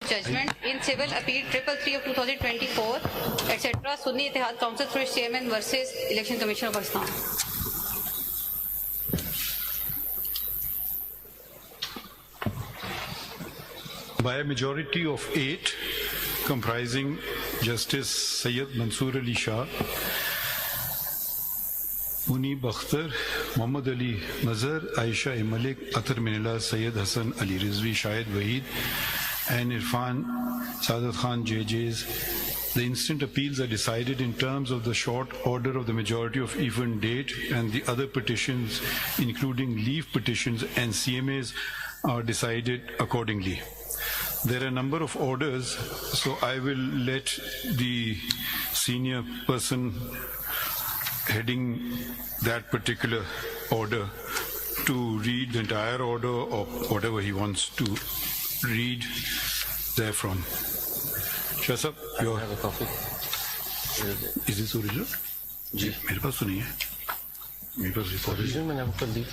Judgment in Civil Appeal 333 of 2024, etc. Sunni Ittihad Council through its chairman versus Election Commission of Pakistan. By a majority of 8, comprising Justice Sayyid Mansoor Ali Shah, Munib Akhtar, Muhammad Ali Mazhar, Aisha Malik, Athar Minillah, Sayyid Hassan Ali Rizvi, Shahid Waheed, and Irfan Saadat Khan JJs, the instant appeals are decided in terms of the short order of the majority of even date, and the other petitions, including leave petitions and CMAs, are decided accordingly. There are a number of orders, so I will let the senior person heading that particular order to read the entire order or whatever he wants to read therefrom. Shah Sahab, your... have a copy. Is this original? जी मेरे पास तो नहीं है. मेरे पास record है. मैंने आपको दी.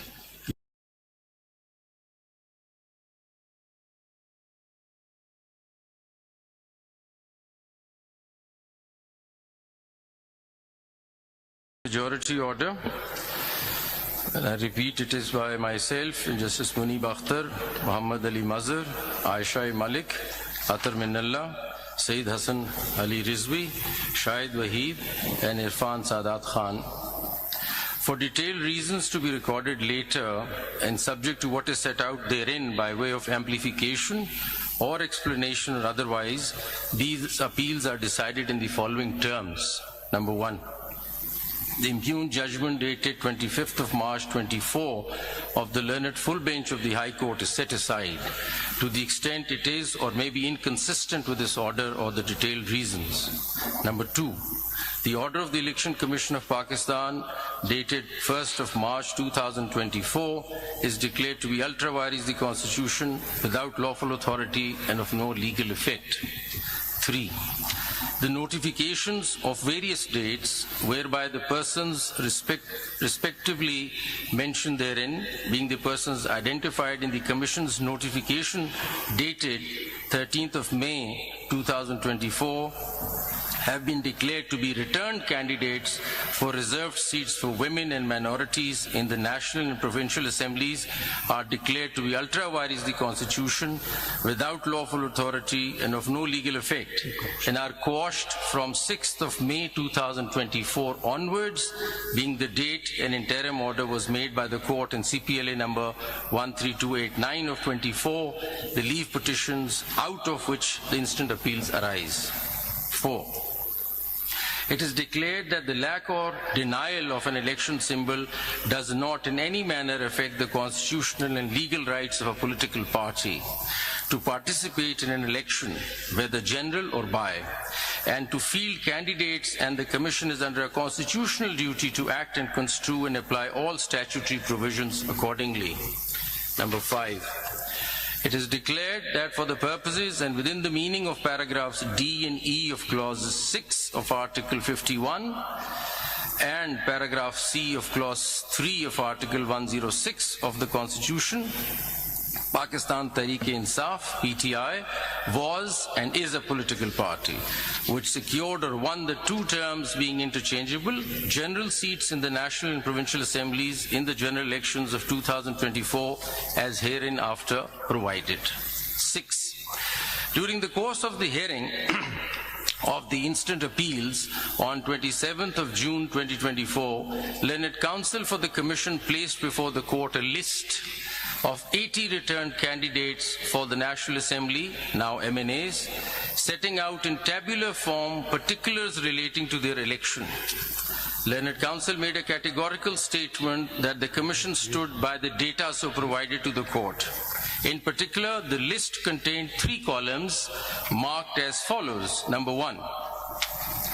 Majority order, and I repeat, it is by myself, Justice Munib Akhtar, Muhammad Ali Mazhar, Aisha Malik, Athar Minallah, Sayyid Hassan Ali Rizvi, Shahid Waheed, and Irfan Saadat Khan. For detailed reasons to be recorded later and subject to what is set out therein by way of amplification or explanation or otherwise, these appeals are decided in the following terms. Number 1. The impugned judgment dated 25th of March 24 of the learned full bench of the High Court is set aside to the extent it is or may be inconsistent with this order or the detailed reasons. Number 2. The order of the Election Commission of Pakistan dated 1st of March 2024 is declared to be ultra vires the Constitution without lawful authority and of no legal effect. 3. The notifications of various dates whereby the persons respectively mentioned therein, being the persons identified in the Commission's notification dated 13th of May 2024, have been declared to be returned candidates for reserved seats for women and minorities in the National and Provincial Assemblies are declared to be ultra vires the Constitution without lawful authority and of no legal effect, and are quashed from 6th of May 2024 onwards, being the date an interim order was made by the court in CPLA number 13289 of 24, the leave petitions out of which the instant appeals arise. 4. It is declared that the lack or denial of an election symbol does not in any manner affect the constitutional and legal rights of a political party to participate in an election, whether general or by, and to field candidates, and the Commission is under a constitutional duty to act and construe and apply all statutory provisions accordingly. Number 5. It is declared that for the purposes and within the meaning of paragraphs D and E of clause 6 of Article 51 and paragraph C of clause 3 of Article 106 of the Constitution, Pakistan Tehreek-e-Insaf, PTI, was and is a political party which secured or won the 2 terms being interchangeable general seats in the National and Provincial Assemblies in the general elections of 2024 as hereinafter provided. 6. During the course of the hearing of the instant appeals on 27th of June 2024, Learned Counsel for the Commission placed before the court a list of 80 returned candidates for the National Assembly, now MNAs, setting out in tabular form particulars relating to their election. Learned Counsel made a categorical statement that the Commission stood by the data so provided to the court. In particular, the list contained 3 columns marked as follows. Number 1.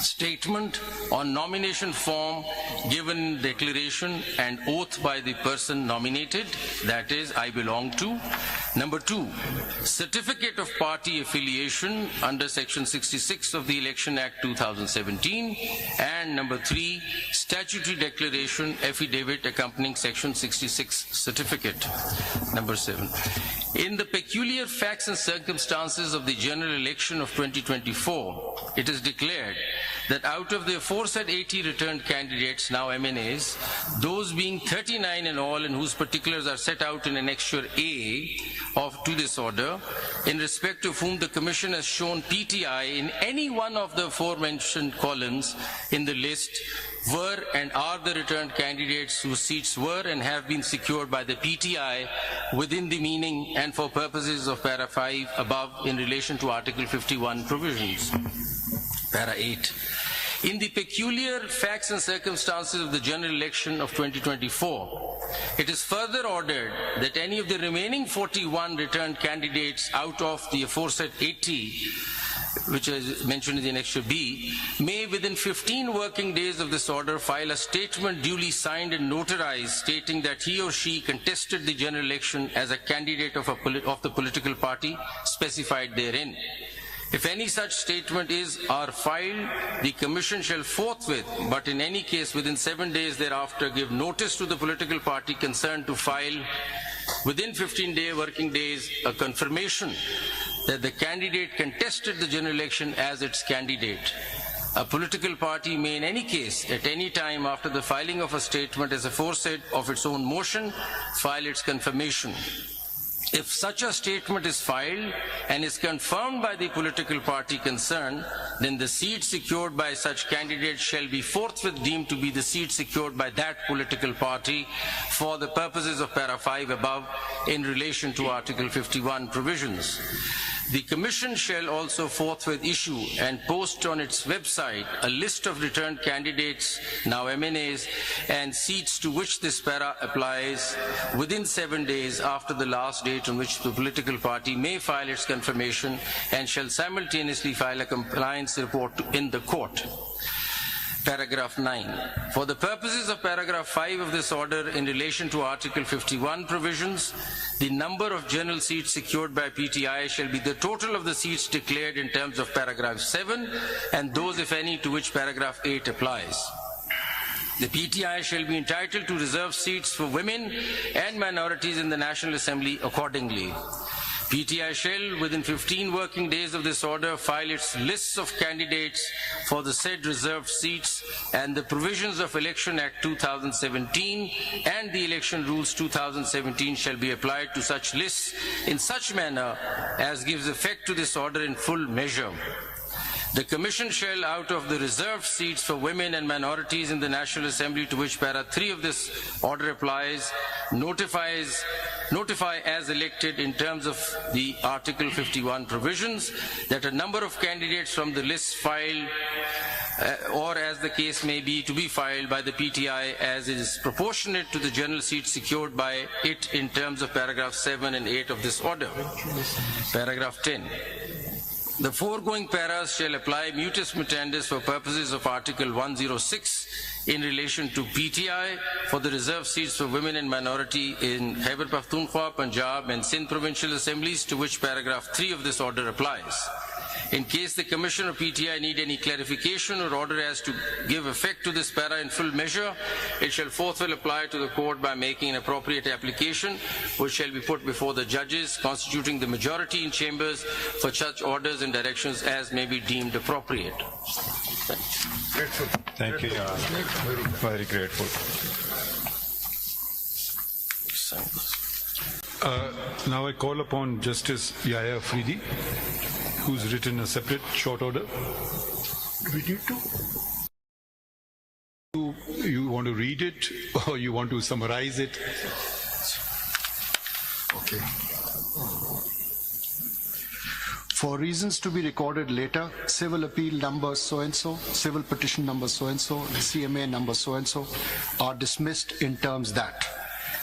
Statement on nomination form given in declaration and oath by the person nominated, that is, I belong to. Number 2, certificate of party affiliation under Section 66 of the Election Act 2017. And number 3, statutory declaration affidavit accompanying Section 66 certificate. Number 7. In the peculiar facts and circumstances of the general election of 2024, it is declared that out of the aforesaid 80 returned candidates, now MNAs, those being 39 in all and whose particulars are set out in Annexure A to this order, in respect of whom the Commission has shown PTI in any one of the aforementioned columns in the list, were and are the returned candidates whose seats were and have been secured by the PTI within the meaning and for purposes of Para 5 above in relation to Article 51 provisions. Para 8. In the peculiar facts and circumstances of the general election of 2024, it is further ordered that any of the remaining 41 returned candidates out of the aforesaid 80, which is mentioned in the Annexure B, may within 15 working days of this order file a statement duly signed and notarized stating that he or she contested the general election as a candidate of the political party specified therein. If any such statement is or filed, the Commission shall forthwith, but in any case within 7 days thereafter, give notice to the political party concerned to file within 15 working days a confirmation that the candidate contested the general election as its candidate. A political party may in any case, at any time after the filing of a statement as aforesaid of its own motion, file its confirmation. If such a statement is filed and is confirmed by the political party concerned, then the seat secured by such candidate shall be forthwith deemed to be the seat secured by that political party for the purposes of Para 5 above in relation to Article 51 provisions. The Commission shall also forthwith issue and post on its website a list of returned candidates, now MNAs, and seats to which this para applies within 7 days after the last date on which the political party may file its confirmation, and shall simultaneously file a compliance report in the court. Paragraph 9. For the purposes of paragraph 5 of this order in relation to Article 51 provisions, the number of general seats secured by PTI shall be the total of the seats declared in terms of paragraph 7 and those, if any, to which paragraph 8 applies. The PTI shall be entitled to reserve seats for women and minorities in the National Assembly accordingly. PTI shall, within 15 working days of this order, file its lists of candidates for the said reserved seats, and the provisions of Election Act 2017 and the Election Rules 2017 shall be applied to such lists in such manner as gives effect to this order in full measure. The Commission shall, out of the reserved seats for women and minorities in the National Assembly to which Para 3 of this order applies, notify as elected in terms of the Article 51 provisions that a number of candidates from the list filed or as the case may be to be filed by the PTI as it is proportionate to the general seats secured by it in terms of paragraph 7 and 8 of this order. Paragraph 10. The foregoing paras shall apply mutus mutandis for purposes of Article 106 in relation to PTI for the reserved seats for women and minority in Khyber Pakhtunkhwa, Punjab and Sindh provincial assemblies to which paragraph 3 of this order applies. In case the Commission or PTI need any clarification or order as to give effect to this para in full measure, it shall forthwith apply to the court by making an appropriate application, which shall be put before the judges constituting the majority in chambers for such orders and directions as may be deemed appropriate. Thank you. Very grateful. Now I call upon Justice Yahya Afridi, who's written a separate short order. We need to. You want to read it or you want to summarize it? Okay. For reasons to be recorded later, civil appeal number so-and-so, civil petition number so-and-so, CMA number so-and-so are dismissed in terms that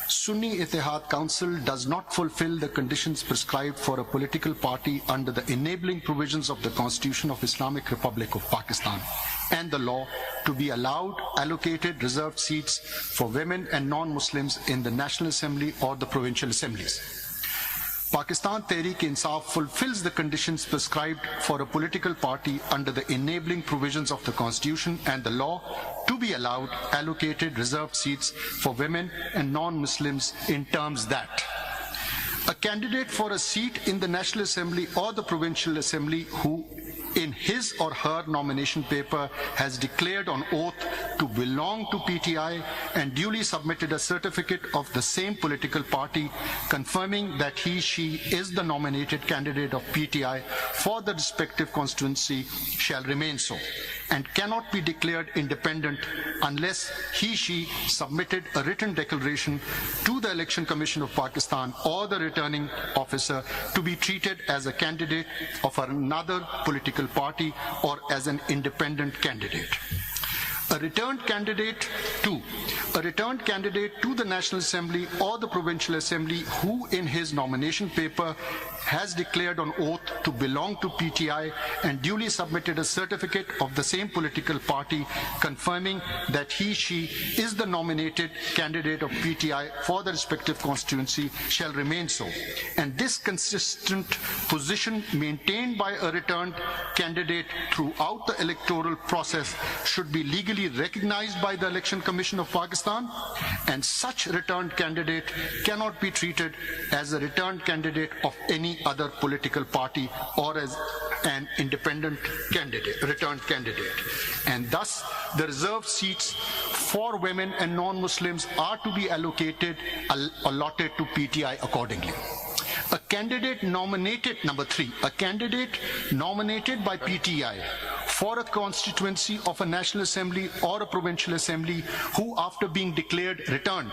Sunni Ittihad Council does not fulfill the conditions prescribed for a political party under the enabling provisions of the Constitution of Islamic Republic of Pakistan and the law to be allowed allocated reserved seats for women and non-Muslims in the National Assembly or the provincial assemblies. Pakistan Tehreek-e-Insaf fulfills the conditions prescribed for a political party under the enabling provisions of the Constitution and the law to be allowed allocated reserved seats for women and non-Muslims in terms that A candidate for a seat in the National Assembly or the Provincial Assembly who in his or her nomination paper has declared on oath to belong to PTI and duly submitted a certificate of the same political party confirming that he/she is the nominated candidate of PTI for the respective constituency shall remain so and cannot be declared independent unless he/she submitted a written declaration to the Election Commission of Pakistan or the returning officer to be treated as a candidate of another political party or as an independent candidate. A returned candidate to the National Assembly or the Provincial Assembly who in his nomination paper has declared on oath to belong to PTI and duly submitted a certificate of the same political party confirming that he/she is the nominated candidate of PTI for the respective constituency shall remain so. And this consistent position maintained by a returned candidate throughout the electoral process should be legally recognized by the Election Commission of Pakistan, and such returned candidate cannot be treated as a returned candidate of any other political party or as an independent candidate, returned candidate. And thus, the reserved seats for women and non-Muslims are to be allotted to PTI accordingly. A candidate nominated, number 3, a candidate nominated by PTI for a constituency of a National Assembly or a Provincial Assembly who, after being declared returned,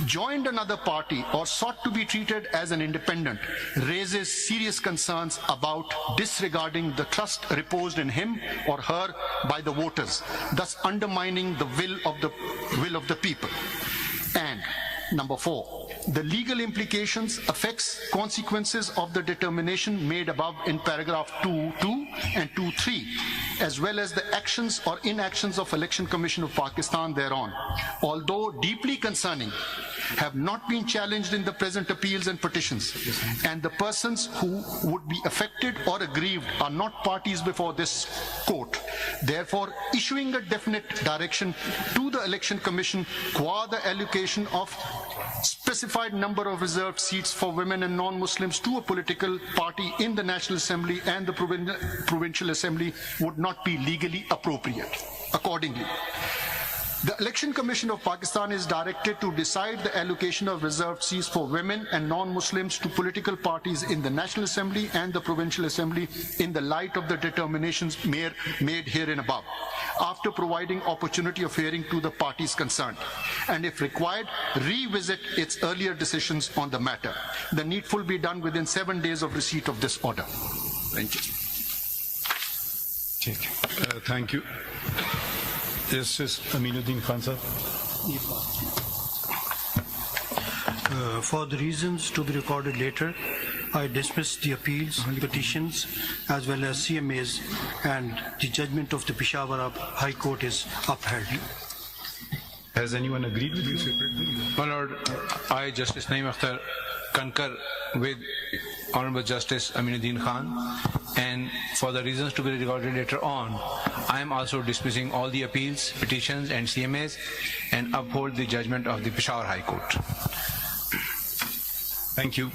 joined another party or sought to be treated as an independent, raises serious concerns about disregarding the trust reposed in him or her by the voters, thus undermining the will of the people. And number 4, the legal implications, effects, consequences of the determination made above in paragraph 2.2 and 2.3, as well as the actions or inactions of Election Commission of Pakistan thereon, although deeply concerning, have not been challenged in the present appeals and petitions, and the persons who would be affected or aggrieved are not parties before this court. Therefore, issuing a definite direction to the Election Commission qua the allocation of specified number of reserved seats for women and non-Muslims to a political party in the National Assembly and the Provincial Assembly would not be legally appropriate. Accordingly, the Election Commission of Pakistan is directed to decide the allocation of reserved seats for women and non-Muslims to political parties in the National Assembly and the Provincial Assembly in the light of the determinations made herein above, after providing opportunity of hearing to the parties concerned, and if required, revisit its earlier decisions on the matter. The needful be done within 7 days of receipt of this order. Thank you. Thank you. Justice Aminuddin Khan sir. For the reasons to be recorded later, I dismiss the appeals, petitions, as well as CMAs, and the judgment of the Peshawar High Court is upheld. Has anyone agreed with you? My Lord, I, Justice Naeem Akhtar, concur with Honorable Justice Aminuddin Khan, and for the reasons to be recorded later on, I am also dismissing all the appeals, petitions and CMAs and uphold the judgment of the Peshawar High Court. Thank you.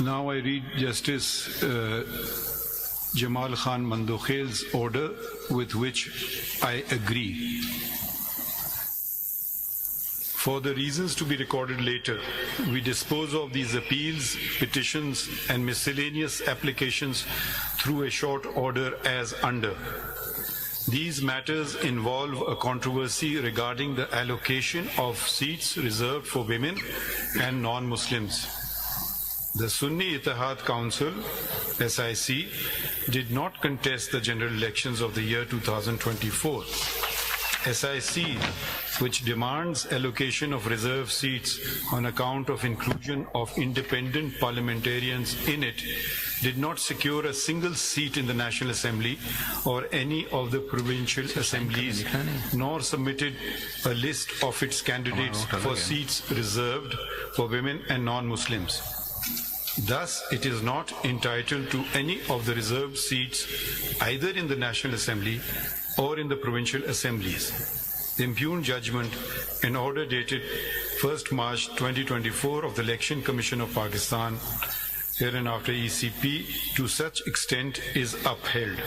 Now I read Justice Jamal Khan Mandokhel's order with which I agree. For the reasons to be recorded later, we dispose of these appeals, petitions, and miscellaneous applications through a short order as under. These matters involve a controversy regarding the allocation of seats reserved for women and non-Muslims. The Sunni Ittihad Council, SIC, did not contest the general elections of the year 2024. SIC, which demands allocation of reserved seats on account of inclusion of independent parliamentarians in it, did not secure a single seat in the National Assembly or any of the provincial assemblies, nor submitted a list of its candidates for seats reserved for women and non-Muslims. Thus, it is not entitled to any of the reserved seats either in the National Assembly or in the provincial assemblies. The impugned judgment, in order dated 1st March 2024 of the Election Commission of Pakistan, hereinafter ECP, to such extent is upheld.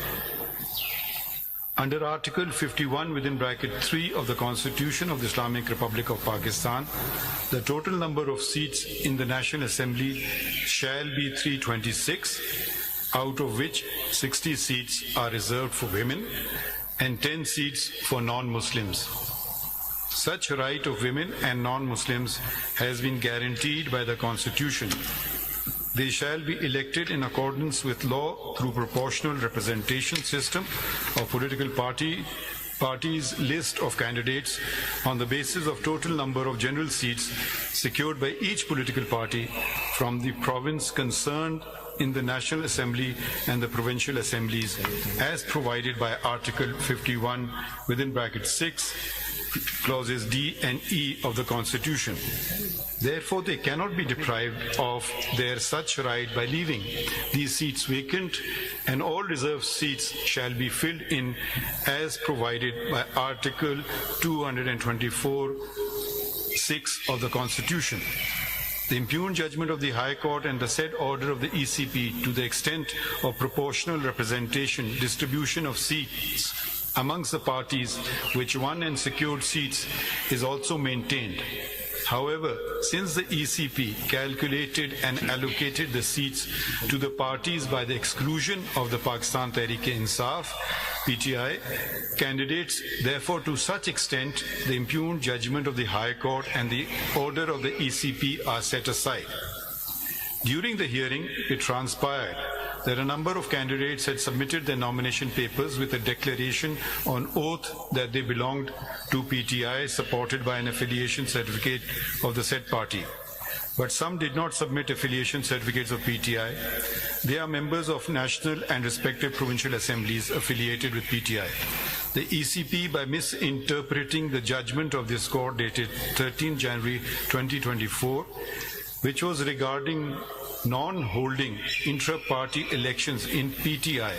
Under Article 51 within bracket 3 of the Constitution of the Islamic Republic of Pakistan, the total number of seats in the National Assembly shall be 326, out of which 60 seats are reserved for women and 10 seats for non-Muslims. Such right of women and non-Muslims has been guaranteed by the Constitution. They shall be elected in accordance with law through proportional representation system of political parties list of candidates on the basis of total number of general seats secured by each political party from the province concerned in the National Assembly and the provincial assemblies as provided by Article 51 within bracket 6 clauses D and E of the Constitution. Therefore, they cannot be deprived of their such right by leaving these seats vacant, and all reserved seats shall be filled in as provided by Article 224(6) of the Constitution. The impugned judgment of the High Court and the said order of the ECP to the extent of proportional representation, distribution of seats amongst the parties which won and secured seats is also maintained. However, since the ECP calculated and allocated the seats to the parties by the exclusion of the Pakistan Tehreek-e-Insaf, PTI, candidates, therefore to such extent the impugned judgment of the High Court and the order of the ECP are set aside. During the hearing, it transpired that a number of candidates had submitted their nomination papers with a declaration on oath that they belonged to PTI, supported by an affiliation certificate of the said party. But some did not submit affiliation certificates of PTI. They are members of national and respective provincial assemblies affiliated with PTI. The ECP, by misinterpreting the judgment of this court dated 13 January 2024, which was regarding non-holding intra-party elections in PTI,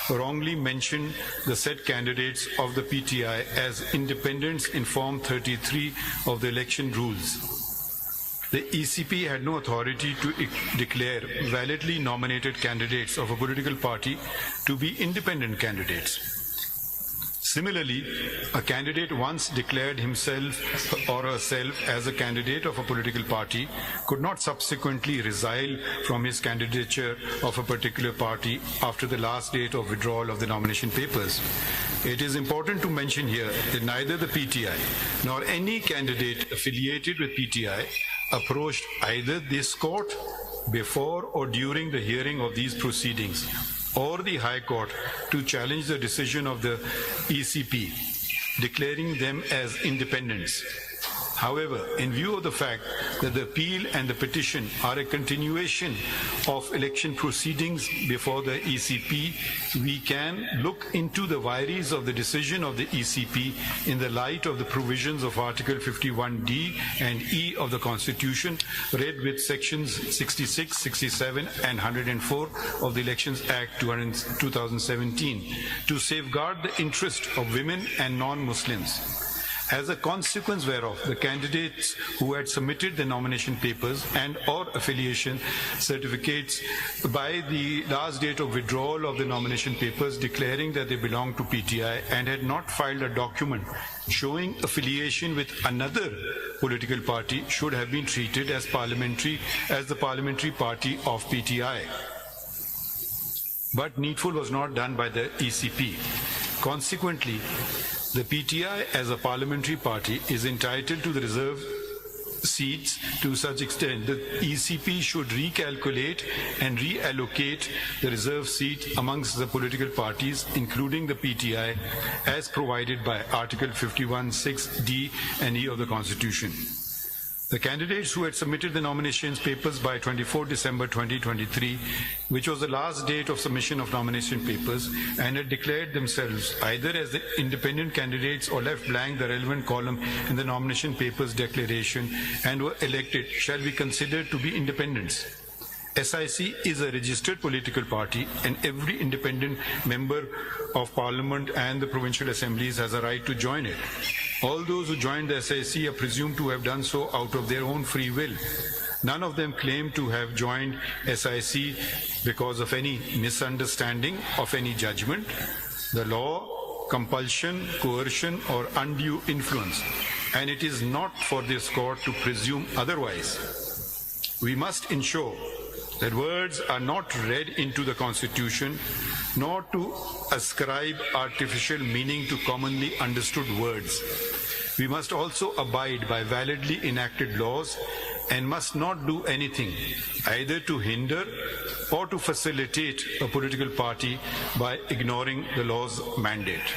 wrongly mentioned the said candidates of the PTI as independents in Form 33 of the election rules. The ECP had no authority to declare validly nominated candidates of a political party to be independent candidates. Similarly, a candidate once declared himself or herself as a candidate of a political party could not subsequently resile from his candidature of a particular party after the last date of withdrawal of the nomination papers. It is important to mention here that neither the PTI nor any candidate affiliated with PTI approached either this court before or during the hearing of these proceedings or the High Court to challenge the decision of the ECP, declaring them as independents. However, in view of the fact that the appeal and the petition are a continuation of election proceedings before the ECP, we can look into the vires of the decision of the ECP in the light of the provisions of Article 51D and E of the Constitution, read with sections 66, 67 and 104 of the Elections Act 2017 to safeguard the interest of women and non-Muslims. As a consequence whereof, the candidates who had submitted their nomination papers and or affiliation certificates by the last date of withdrawal of the nomination papers declaring that they belong to PTI and had not filed a document showing affiliation with another political party should have been treated as the parliamentary party of PTI. But needful was not done by the ECP. Consequently, the PTI as a parliamentary party is entitled to the reserved seats to such extent that ECP should recalculate and reallocate the reserved seat amongst the political parties, including the PTI, as provided by Article 51(6)(d) and E of the Constitution. The candidates who had submitted the nominations papers by 24 December 2023, which was the last date of submission of nomination papers, and had declared themselves either as the independent candidates or left blank the relevant column in the nomination papers declaration and were elected, shall be considered to be independents. SIC is a registered political party, and every independent member of parliament and the provincial assemblies has a right to join it. All those who joined the SIC are presumed to have done so out of their own free will. None of them claim to have joined SIC because of any misunderstanding of any judgment, the law, compulsion, coercion, or undue influence, and it is not for this court to presume otherwise. We must ensure that words are not read into the Constitution, nor to ascribe artificial meaning to commonly understood words. We must also abide by validly enacted laws and must not do anything either to hinder or to facilitate a political party by ignoring the law's mandate.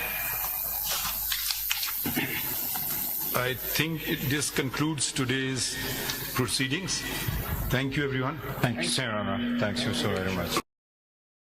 I think this concludes today's proceedings. Thank you, everyone. Thank you, Sir Honor. Thank you so very much.